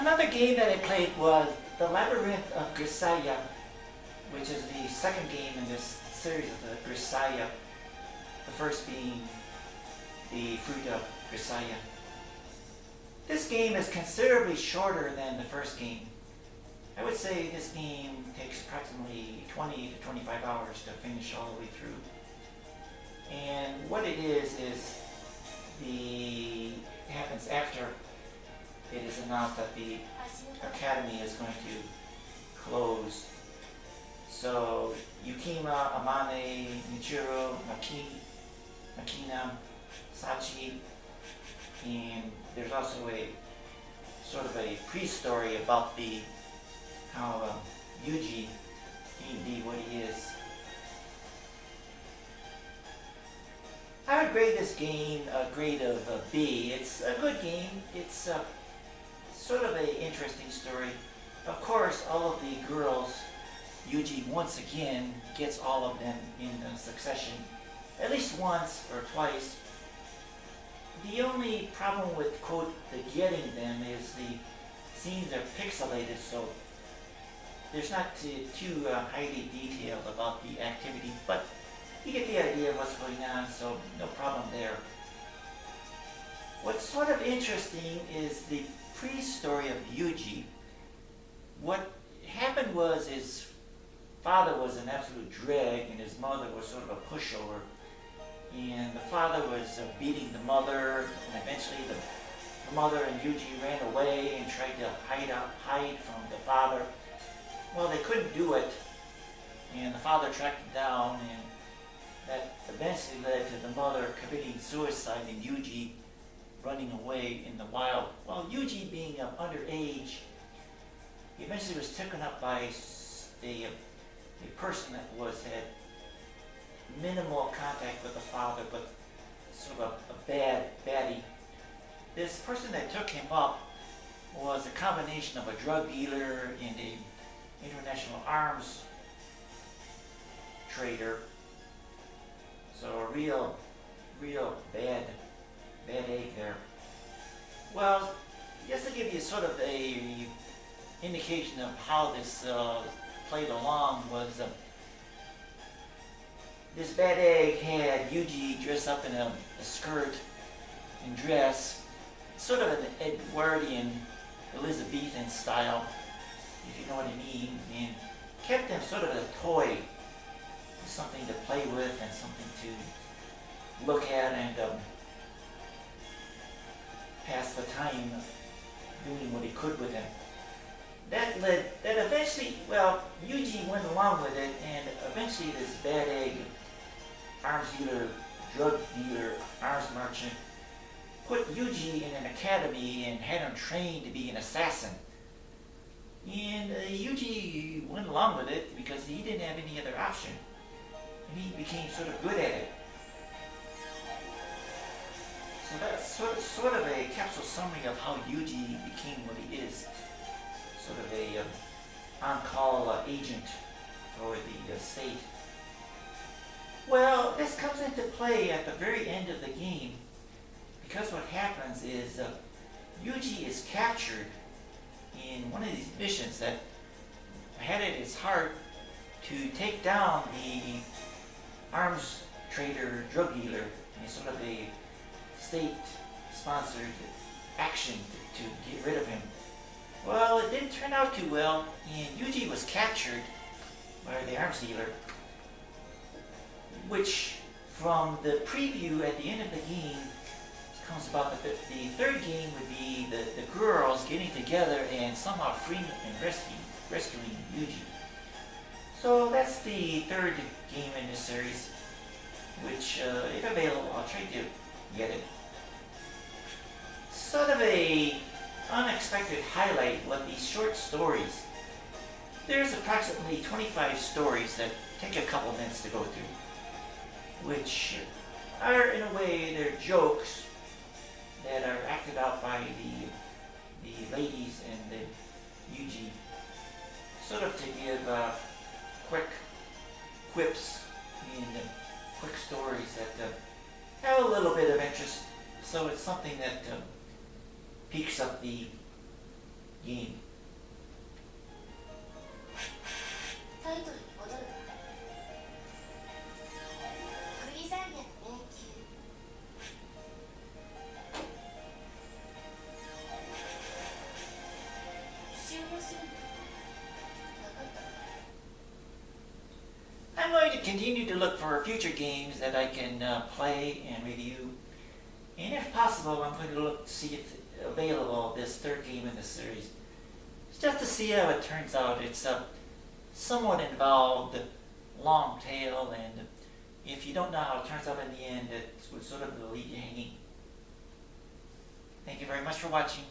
Another game that I played was the Labyrinth of Grisaia, which is the second game in this series of the Grisaia, the first being the Fruit of Grisaia. This game is considerably shorter than the first game. I would say this game takes approximately 20 to 25 hours to finish all the way through. And what it is happens after it is announced that the academy is going to close. So Yukima, Amane, Michiru, Makina, Sachi, and there's also a sort of a pre-story about how Yuji came to be what he is. I would grade this game a grade of B. It's a good game. It's sort of an interesting story. Of course, all of the girls, Yuji once again gets all of them in succession, at least once or twice. The only problem with, quote, the getting them is the scenes are pixelated, so there's not too highly detailed about the activity, but you get the idea of what's going on, so no problem there. What's sort of interesting is the pre-story of Yuji. What happened was his father was an absolute drag and his mother was sort of a pushover. And the father was beating the mother, and eventually the mother and Yuji ran away and tried to hide from the father. Well, they couldn't do it, and the father tracked him down, and that eventually led to the mother committing suicide and Yuji running away in the wild. Well, Yuji being underage, he eventually was taken up by a person that had minimal contact with the father, but sort of a baddie. This person that took him up was a combination of a drug dealer and a international arms trader. So a real bad egg there. Well, just to give you sort of a indication of how this played along was this bad egg had Yuji dressed up in a skirt and dress, sort of an Edwardian, Elizabethan style, if you know what I mean, and kept him sort of a toy, something to play with and something to look at and pass the time doing what he could with him. That eventually, well, Yuji went along with it, and eventually this bad egg, arms dealer, drug dealer, arms merchant, put Yuji in an academy and had him trained to be an assassin. And Yuji went along with it because he didn't have any other option. And he became sort of good at it. So that's sort of a capsule summary of how Yuji became what he is. Sort of a on-call agent for the state. Well, this comes into play at the very end of the game, because what happens is Yuji is captured in one of these missions that had at its heart to take down the arms trader, drug dealer, in sort of a state-sponsored action to get rid of him. Well, it didn't turn out too well, and Yuji was captured by the arms dealer, which from the preview at the end of the game comes about that the third game would be the girls getting together and somehow freeing and rescuing Yuji. So that's the third game in this series, which if available, I'll try to get it. Sort of a unexpected highlight what these short stories. There's approximately 25 stories that take a couple minutes to go through, which are in a way they're jokes that are acted out by the ladies and the Yuji, sort of to give quick quips and quick stories that have a little bit of interest. So it's something that piques up the game. タイトルに戻るわ。グリザイアの迷宮。終了するの。分かった。 I'm going to continue to look for future games that I can play and review. And if possible, I'm going to look to see if available this third game in the series. Just to see how it turns out. It's a somewhat involved, long tail, and if you don't know how it turns out in the end, it would sort of leave you hanging. Thank you very much for watching.